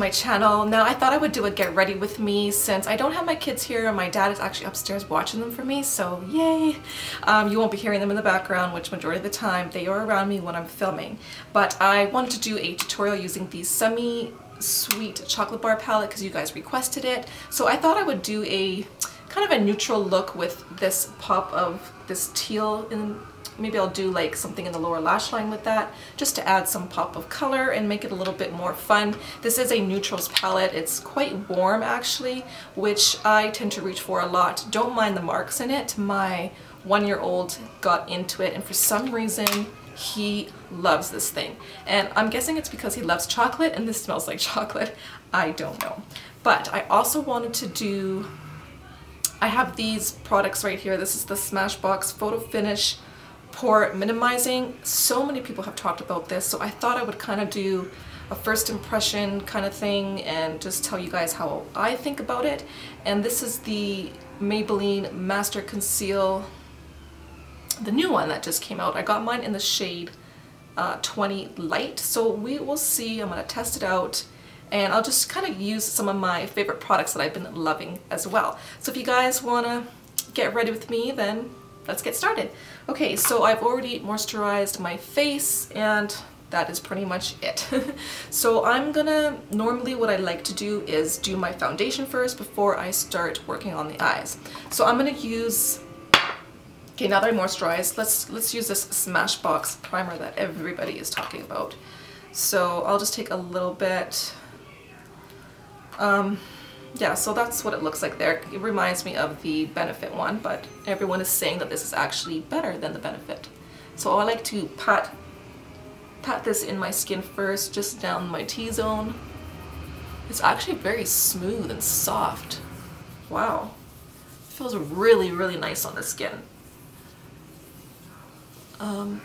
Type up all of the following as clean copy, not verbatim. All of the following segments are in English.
my channel. Now I thought I would do a get ready with me since I don't have my kids here and my dad is actually upstairs watching them for me, so yay. You won't be hearing them in the background, which majority of the time they are around me when I'm filming. But I wanted to do a tutorial using the semi-sweet chocolate bar palette because you guys requested it. So I thought I would do a kind of a neutral look with this pop of this teal in. Maybe I'll do like something in the lower lash line with that, just to add some pop of color and make it a little bit more fun. This is a neutrals palette. It's quite warm actually, which I tend to reach for a lot. Don't mind the marks in it. My 1-year-old got into it and for some reason he loves this thing. And I'm guessing it's because he loves chocolate and this smells like chocolate. I don't know. But I also wanted to do, I have these products right here. This is the Smashbox Photo Finish Pore Minimizing. So many people have talked about this, so I thought I would kind of do a first impression kind of thing and just tell you guys how I think about it. And this is the Maybelline Master Conceal, the new one that just came out. I got mine in the shade 20 Light, so we will see. I'm going to test it out and I'll just kind of use some of my favorite products that I've been loving as well. So if you guys want to get ready with me, then let's get started. Okay, so I've already moisturized my face and that is pretty much it. So I'm gonna, normally what I like to do is do my foundation first before I start working on the eyes. So I'm gonna use, okay, now that I'm moisturized, let's use this Smashbox primer that everybody is talking about. So I'll just take a little bit. Yeah, so that's what it looks like there. It reminds me of the Benefit one, but everyone is saying that this is actually better than the Benefit. So I like to pat this in my skin first, just down my T-zone. It's actually very smooth and soft. Wow. It feels really, really nice on the skin. I don't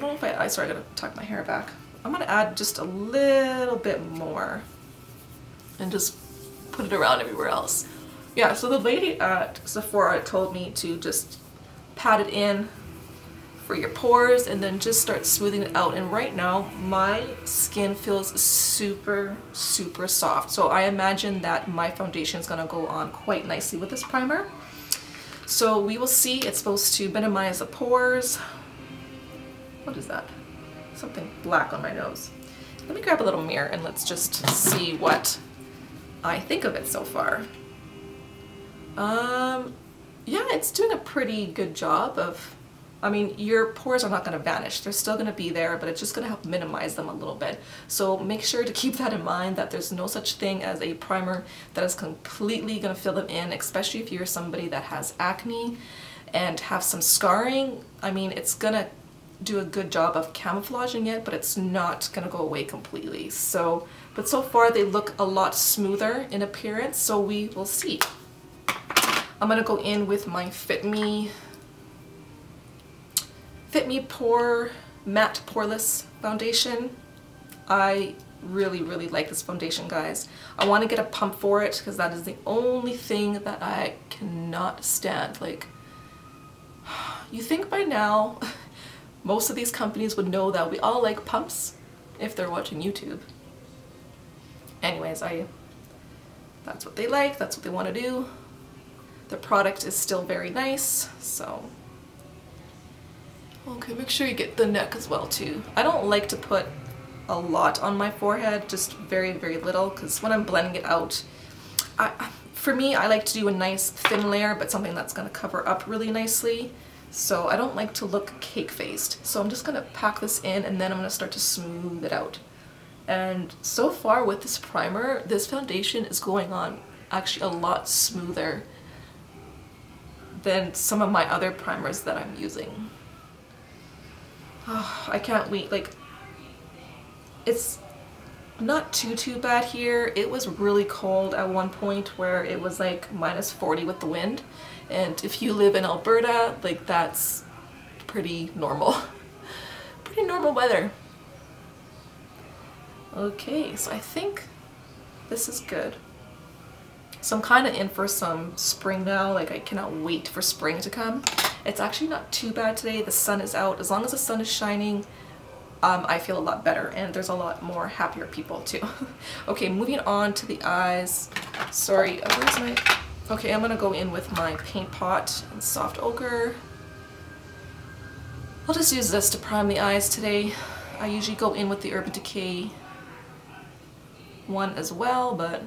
know if sorry, I gotta tuck my hair back. I'm gonna add just a little bit more and just put it around everywhere else. Yeah, so the lady at Sephora told me to just pat it in for your pores and then just start smoothing it out. And right now my skin feels super, super soft. So I imagine that my foundation is gonna go on quite nicely with this primer. So we will see. It's supposed to minimize the pores. What is that? Something black on my nose. Let me grab a little mirror and let's just see what I think of it so far. Yeah, it's doing a pretty good job of, I mean, your pores are not going to vanish. They're still going to be there, but it's just going to help minimize them a little bit. So make sure to keep that in mind, that there's no such thing as a primer that is completely going to fill them in, especially if you're somebody that has acne and have some scarring. I mean, it's going to do a good job of camouflaging it, but it's not going to go away completely. So, but so far they look a lot smoother in appearance, so we will see. I'm going to go in with my Fit Me Pore Matte Poreless Foundation. I really, really like this foundation, guys. I want to get a pump for it because that is the only thing that I cannot stand. Like, you think by now most of these companies would know that we all like pumps if they're watching YouTube. Anyways, that's what they like, that's what they want to do. The product is still very nice, so. Okay, make sure you get the neck as well too. I don't like to put a lot on my forehead, just very, very little, because when I'm blending it out, for me, I like to do a nice thin layer, but something that's going to cover up really nicely. So I don't like to look cake-faced. So I'm just going to pack this in and then I'm going to start to smooth it out. And so far with this primer, this foundation is going on actually a lot smoother than some of my other primers that I'm using. Oh, I can't wait. Like, it's not too bad here. It was really cold at one point where it was like -40 with the wind. And if you live in Alberta, like, that's pretty normal. Pretty normal weather. Okay, so I think this is good. So I'm kind of in for some spring now. Like, I cannot wait for spring to come. It's actually not too bad today. The sun is out. As long as the sun is shining, I feel a lot better, and there's a lot more happier people too. Okay, moving on to the eyes. Sorry, where's my... Okay, I'm gonna go in with my Paint Pot and Soft Ochre. I'll just use this to prime the eyes today. I usually go in with the Urban Decay one as well, but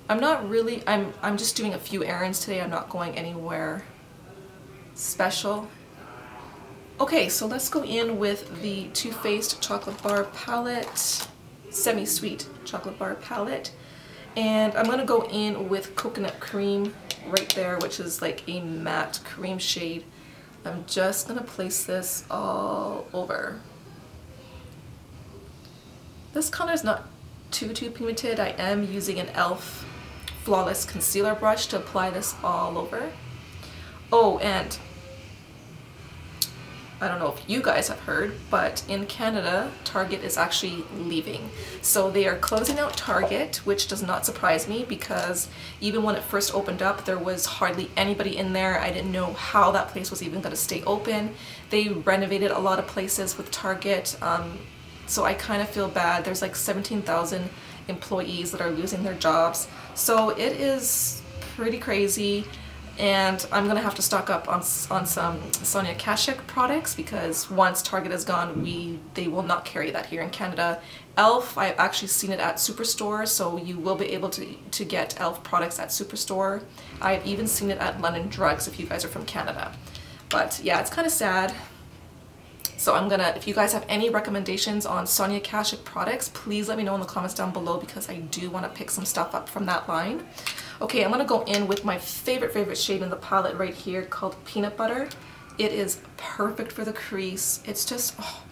I'm not really, I'm just doing a few errands today. I'm not going anywhere special. Okay, so let's go in with the Too Faced Chocolate Bar Palette, Semi-Sweet Chocolate Bar Palette. And I'm going to go in with Coconut Cream right there, which is like a matte cream shade. I'm just going to place this all over. This color is not too pigmented. I am using an e.l.f. Flawless Concealer brush to apply this all over. Oh, and I don't know if you guys have heard, but in Canada, Target is actually leaving. So they are closing out Target, which does not surprise me because even when it first opened up, there was hardly anybody in there. I didn't know how that place was even going to stay open. They renovated a lot of places with Target, so I kind of feel bad. There's like 17,000 employees that are losing their jobs. So it is pretty crazy. And I'm going to have to stock up on some Sonia Kashuk products because once Target is gone, they will not carry that here in Canada. e.l.f. I've actually seen it at Superstore, so you will be able to get e.l.f. products at Superstore. I've even seen it at London Drugs if you guys are from Canada. But yeah, it's kind of sad. So I'm gonna, if you guys have any recommendations on Sonia Kashuk products, please let me know in the comments down below because I do want to pick some stuff up from that line. Okay, I'm gonna go in with my favorite shade in the palette right here called Peanut Butter. It is perfect for the crease. It's just, oh,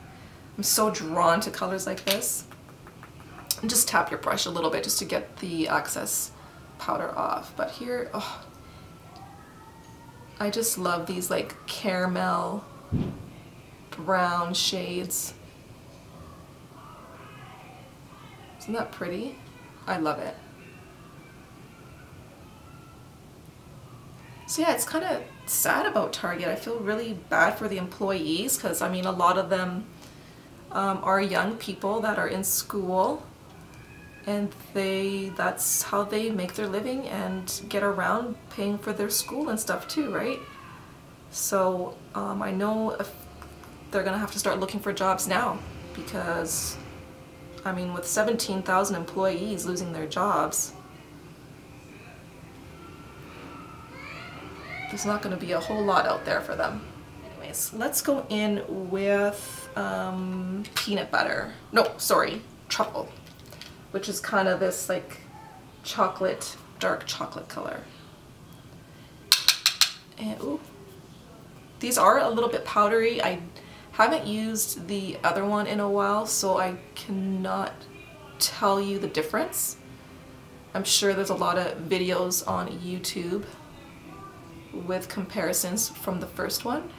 I'm so drawn to colors like this. And just tap your brush a little bit just to get the excess powder off. But here, oh, I just love these like caramel brown shades. Isn't that pretty? I love it. So yeah, it's kind of sad about Target. I feel really bad for the employees because I mean a lot of them are young people that are in school and that's how they make their living and get around paying for their school and stuff too, right? So I know if they're gonna have to start looking for jobs now because I mean with 17,000 employees losing their jobs, there's not going to be a whole lot out there for them. Anyways, let's go in with Peanut Butter. No, sorry, Truffled, which is kind of this like chocolate, dark chocolate color. And ooh, these are a little bit powdery. I haven't used the other one in a while, so I cannot tell you the difference. I'm sure there's a lot of videos on YouTube with comparisons from the first one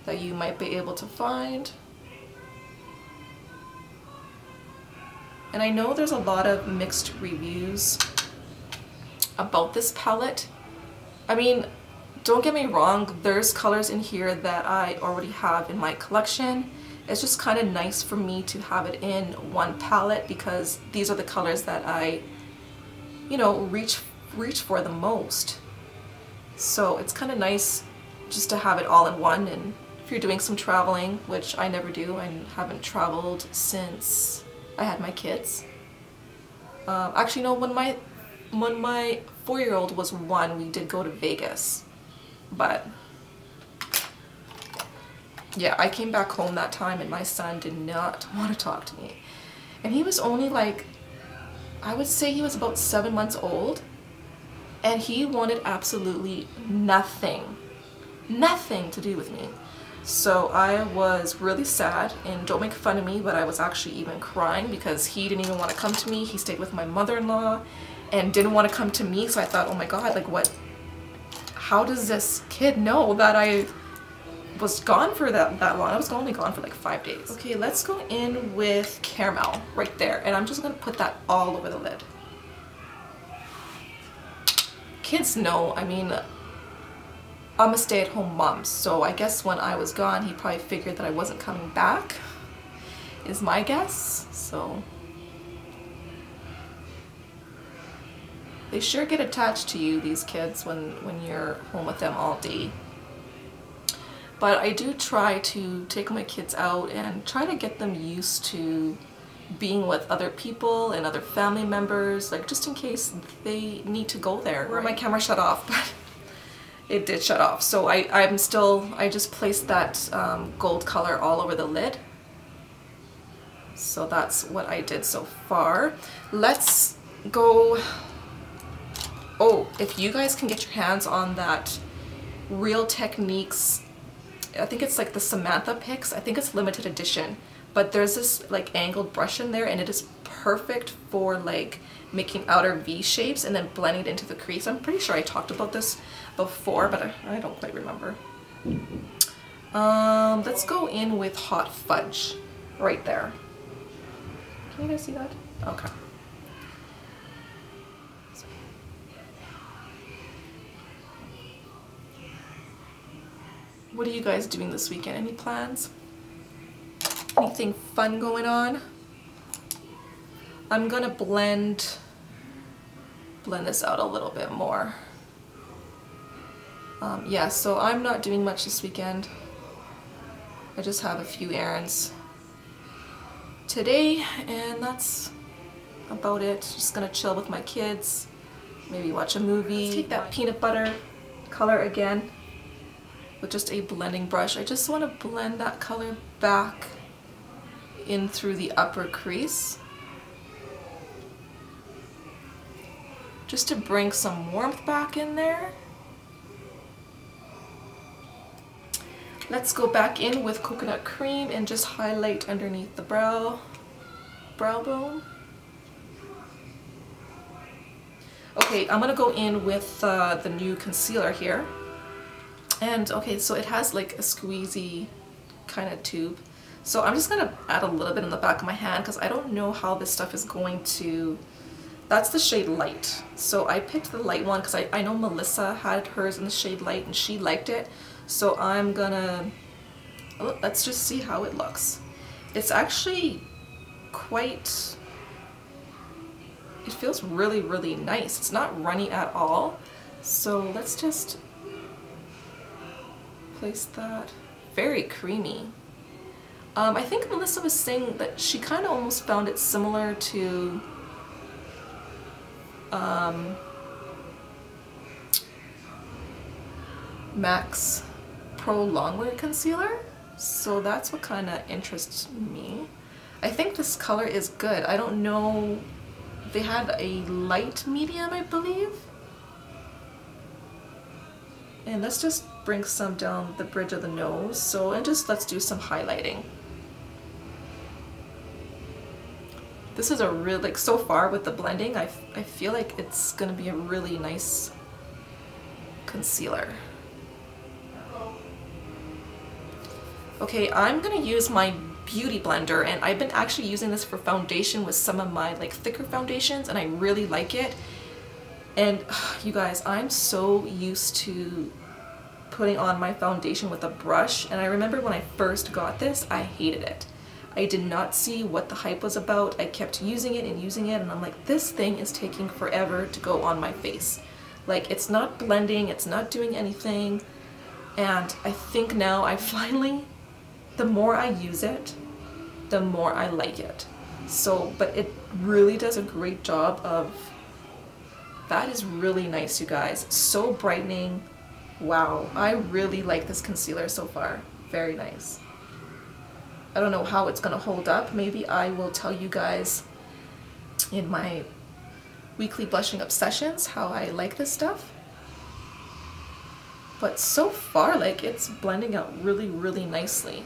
that you might be able to find. And I know there's a lot of mixed reviews about this palette. I mean, don't get me wrong, there's colors in here that I already have in my collection. It's just kind of nice for me to have it in one palette because these are the colors that I, you know, reach for the most. So it's kind of nice just to have it all in one, and if you're doing some traveling, which I never do, I haven't traveled since I had my kids. Actually no, when my 4-year-old was 1, we did go to Vegas, but yeah, I came back home that time and my son did not want to talk to me. And he was only like, I would say he was about 7 months old. And he wanted absolutely nothing to do with me. So I was really sad, and don't make fun of me, but I was actually even crying because he didn't even want to come to me. He stayed with my mother-in-law and didn't want to come to me. So I thought, oh my God, like what, how does this kid know that I was gone for that long? I was only gone for like 5 days. Okay, let's go in with Caramel right there. And I'm just gonna put that all over the lid. Kids know, I mean, I'm a stay-at-home mom, so I guess when I was gone, he probably figured that I wasn't coming back, is my guess. So they sure get attached to you, these kids, when you're home with them all day. But I do try to take my kids out and try to get them used to being with other people and other family members, like just in case they need to go there. Right? My camera shut off, but it did shut off. So I just placed that gold color all over the lid. So that's what I did so far. Let's go. Oh, if you guys can get your hands on that Real Techniques, I think it's like the Samantha Picks. I think it's limited edition, but there's this like angled brush in there and it is perfect for like making outer V shapes and then blending it into the crease. I'm pretty sure I talked about this before, but I don't quite remember. Let's go in with Hot Fudge right there. Can you guys see that? Okay. What are you guys doing this weekend? Any plans? Anything fun going on? I'm gonna blend this out a little bit more. Yeah, so I'm not doing much this weekend. I just have a few errands today, and that's about it. Just gonna chill with my kids, maybe watch a movie. Let's take that peanut butter color again with just a blending brush. I just want to blend that color back in through the upper crease, just to bring some warmth back in there. Let's go back in with coconut cream and just highlight underneath the brow bone. Okay, I'm gonna go in with the new concealer here. And okay, so it has like a squeezy kind of tube. So I'm just gonna add a little bit in the back of my hand because I don't know how this stuff is going to... That's the shade Light. So I picked the light one because I know Melissa had hers in the shade Light and she liked it. So I'm gonna... Let's just see how it looks. It's actually quite... It feels really, really nice. It's not runny at all. So let's just place that. Very creamy. I think Melissa was saying that she kind of almost found it similar to MAC's Pro Longwear Concealer. So that's what kind of interests me. I think this color is good. I don't know. They had a light medium, I believe. And let's just bring some down the bridge of the nose. So, and just let's do some highlighting. This is a really, like so far with the blending, I feel like it's gonna be a really nice concealer. Okay, I'm gonna use my beauty blender, and I've been actually using this for foundation with some of my like thicker foundations, and I really like it. And you guys, I'm so used to putting on my foundation with a brush, and I remember when I first got this, I hated it. I did not see what the hype was about. I kept using it, and I'm like, this thing is taking forever to go on my face. Like, it's not blending, it's not doing anything. And I think now I finally, the more I use it, the more I like it. So, but it really does a great job of, that is really nice, you guys. So brightening. Wow, I really like this concealer so far. Very nice. I don't know how it's gonna hold up. Maybe I will tell you guys in my weekly blushing obsessions how I like this stuff. But so far, like, it's blending out really, really nicely.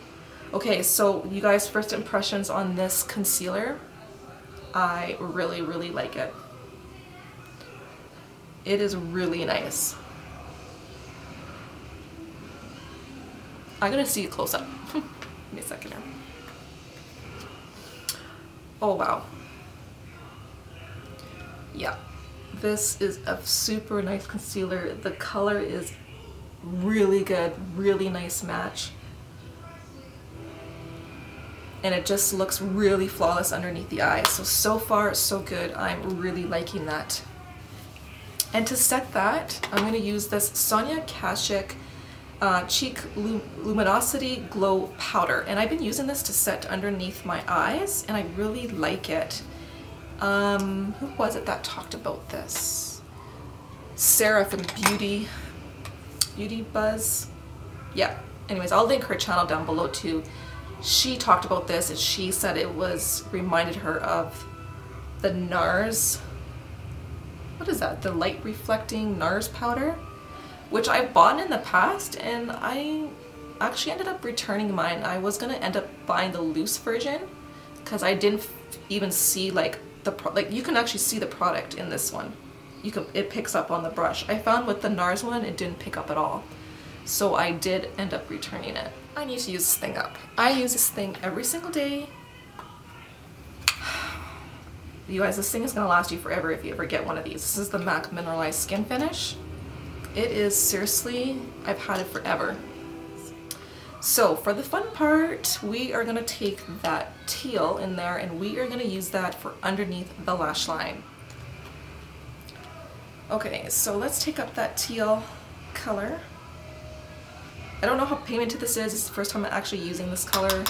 Okay, so you guys, first impressions on this concealer. I really, really like it. It is really nice. I'm gonna see it close up. Give me a second here. Oh wow. Yeah, this is a super nice concealer. The color is really good, really nice match. And it just looks really flawless underneath the eyes. So far, so good. I'm really liking that. And to set that, I'm going to use this Sonia Kashuk Chic Luminosity Glow Powder. And I've been using this to set underneath my eyes, and I really like it. Who was it that talked about this? Sarah from Beauty Buzz. Yeah. Anyways, I'll link her channel down below too. She talked about this and she said it reminded her of the NARS. What is that? The light reflecting NARS powder, which I've bought in the past, and I actually ended up returning mine. I was gonna end up buying the loose version because I didn't even see like you can actually see the product in this one. It picks up on the brush. I found with the NARS one it didn't pick up at all. So I did end up returning it. I need to use this thing up. I use this thing every single day. You guys, this thing is gonna last you forever if you ever get one of these. This is the MAC Mineralized Skin Finish. It is seriously, I've had it forever. So for the fun part, we are gonna take that teal in there and we are gonna use that for underneath the lash line. Okay, so let's take up that teal color. I don't know how pigmented this is. It's the first time I'm actually using this color.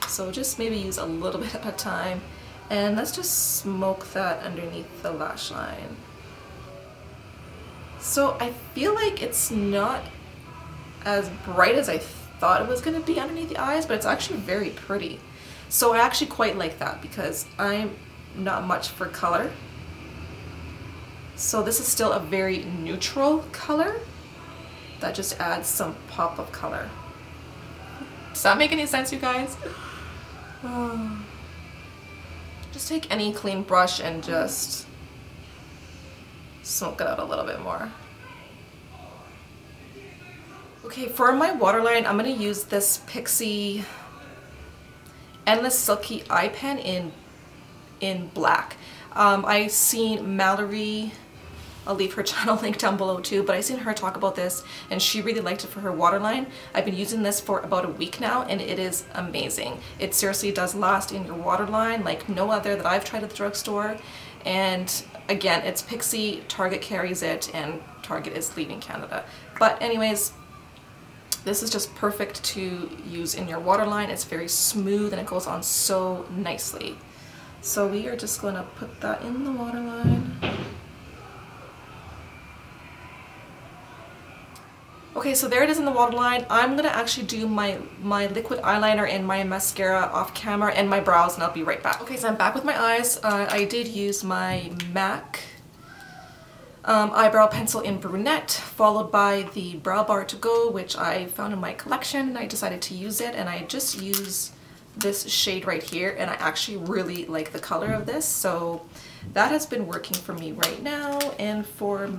So just maybe use a little bit at a time. And let's just smoke that underneath the lash line. So I feel like it's not as bright as I thought it was going to be underneath the eyes, but it's actually very pretty. So I actually quite like that because I'm not much for color. So this is still a very neutral color that just adds some pop of color. Does that make any sense, you guys? Just take any clean brush and just smoke it out a little bit more. Okay, for my waterline, I'm going to use this Pixi Endless Silky Eye Pen in black. I seen Mallory, I'll leave her channel link down below too, but I seen her talk about this and she really liked it for her waterline. I've been using this for about a week now and it is amazing. It seriously does last in your waterline like no other that I've tried at the drugstore. And again, it's Pixi, Target carries it, and Target is leaving Canada. But anyways, this is just perfect to use in your waterline. It's very smooth and it goes on so nicely. So we are just going to put that in the waterline. Okay, so there it is in the waterline. I'm gonna actually do my liquid eyeliner and my mascara off camera and my brows, and I'll be right back. Okay, so I'm back with my eyes. I did use my MAC eyebrow pencil in brunette, followed by the brow bar to go, which I found in my collection, and I decided to use it, and I just use this shade right here, and I actually really like the color of this, so that has been working for me right now. And for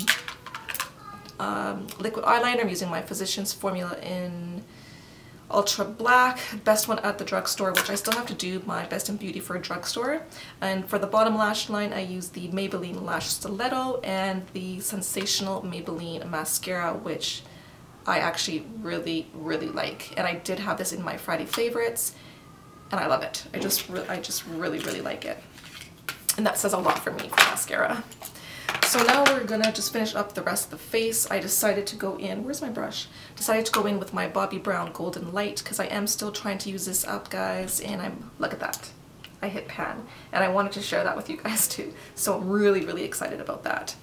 liquid eyeliner, I'm using my Physicians formula in Ultra Black, best one at the drugstore, which I still have to do my Best in Beauty for a drugstore. And for the bottom lash line, I use the Maybelline Lash Stiletto and the Sensational Maybelline Mascara, which I actually really, really like. And I did have this in my Friday favorites, and I love it. I just really, really like it. And that says a lot for me for mascara. So now we're gonna just finish up the rest of the face. I decided to go in, where's my brush? Decided to go in with my Bobbi Brown Golden Light because I am still trying to use this up, guys, and look at that. I hit pan, and I wanted to share that with you guys too. So I'm really, really excited about that.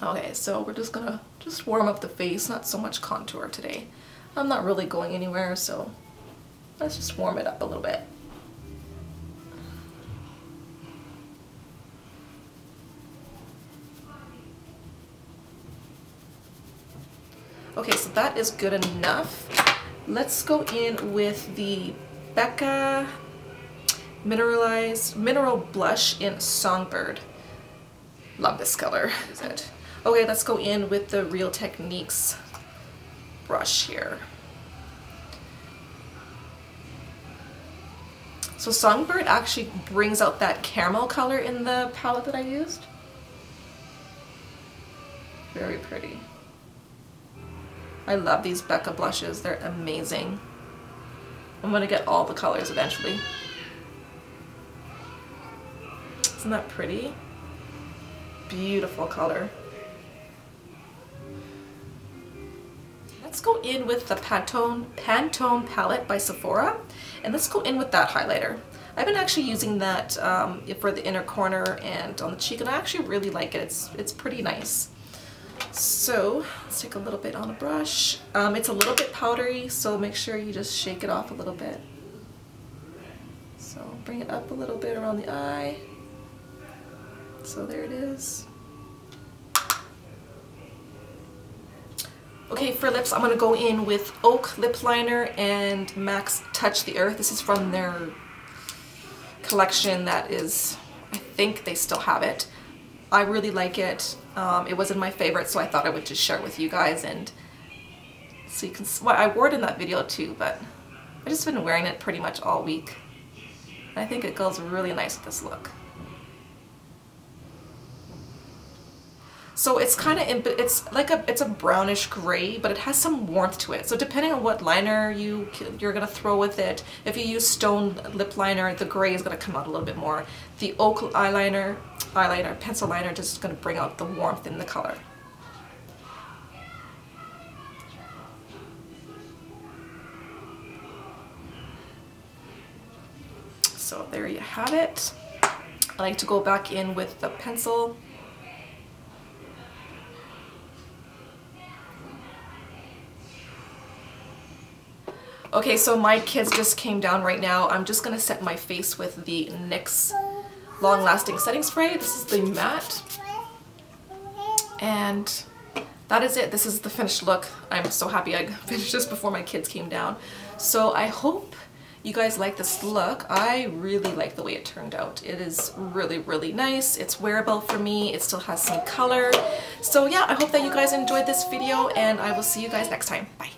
Okay, so we're just gonna warm up the face, not so much contour today. I'm not really going anywhere, so let's just warm it up a little bit. Okay, so that is good enough. Let's go in with the Becca Mineral Blush in Songbird. Love this color. Is it? Okay, let's go in with the Real Techniques brush here. So Songbird actually brings out that caramel color in the palette that I used. Very pretty. I love these Becca blushes. They're amazing. I'm gonna get all the colors eventually. Isn't that pretty? Beautiful color. Let's go in with the Pantone palette by Sephora, and let's go in with that highlighter. I've been actually using that for the inner corner and on the cheek, and I actually really like it. It's pretty nice. So let's take a little bit on a brush. It's a little bit powdery, so make sure you just shake it off a little bit. So bring it up a little bit around the eye. So there it is. Okay, for lips, I'm going to go in with Oak Lip Liner and MAC's Touch the Earth. This is from their collection that is, I think they still have it. I really like it. It wasn't my favorite, so I thought I would just share it with you guys. And so you can, well, I wore it in that video too, but I've just been wearing it pretty much all week. I think it goes really nice with this look. So it's kind of, it's a brownish gray, but it has some warmth to it. So depending on what liner you're gonna throw with it, if you use stone lip liner, the gray is gonna come out a little bit more. The oak pencil liner, just gonna bring out the warmth in the color. So there you have it. I like to go back in with the pencil. Okay, so my kids just came down right now. I'm just gonna set my face with the NYX Long Lasting Setting Spray. This is the matte. And that is it. This is the finished look. I'm so happy I finished this before my kids came down. So I hope you guys like this look. I really like the way it turned out. It is really, really nice. It's wearable for me. It still has some color. So yeah, I hope that you guys enjoyed this video, and I will see you guys next time. Bye.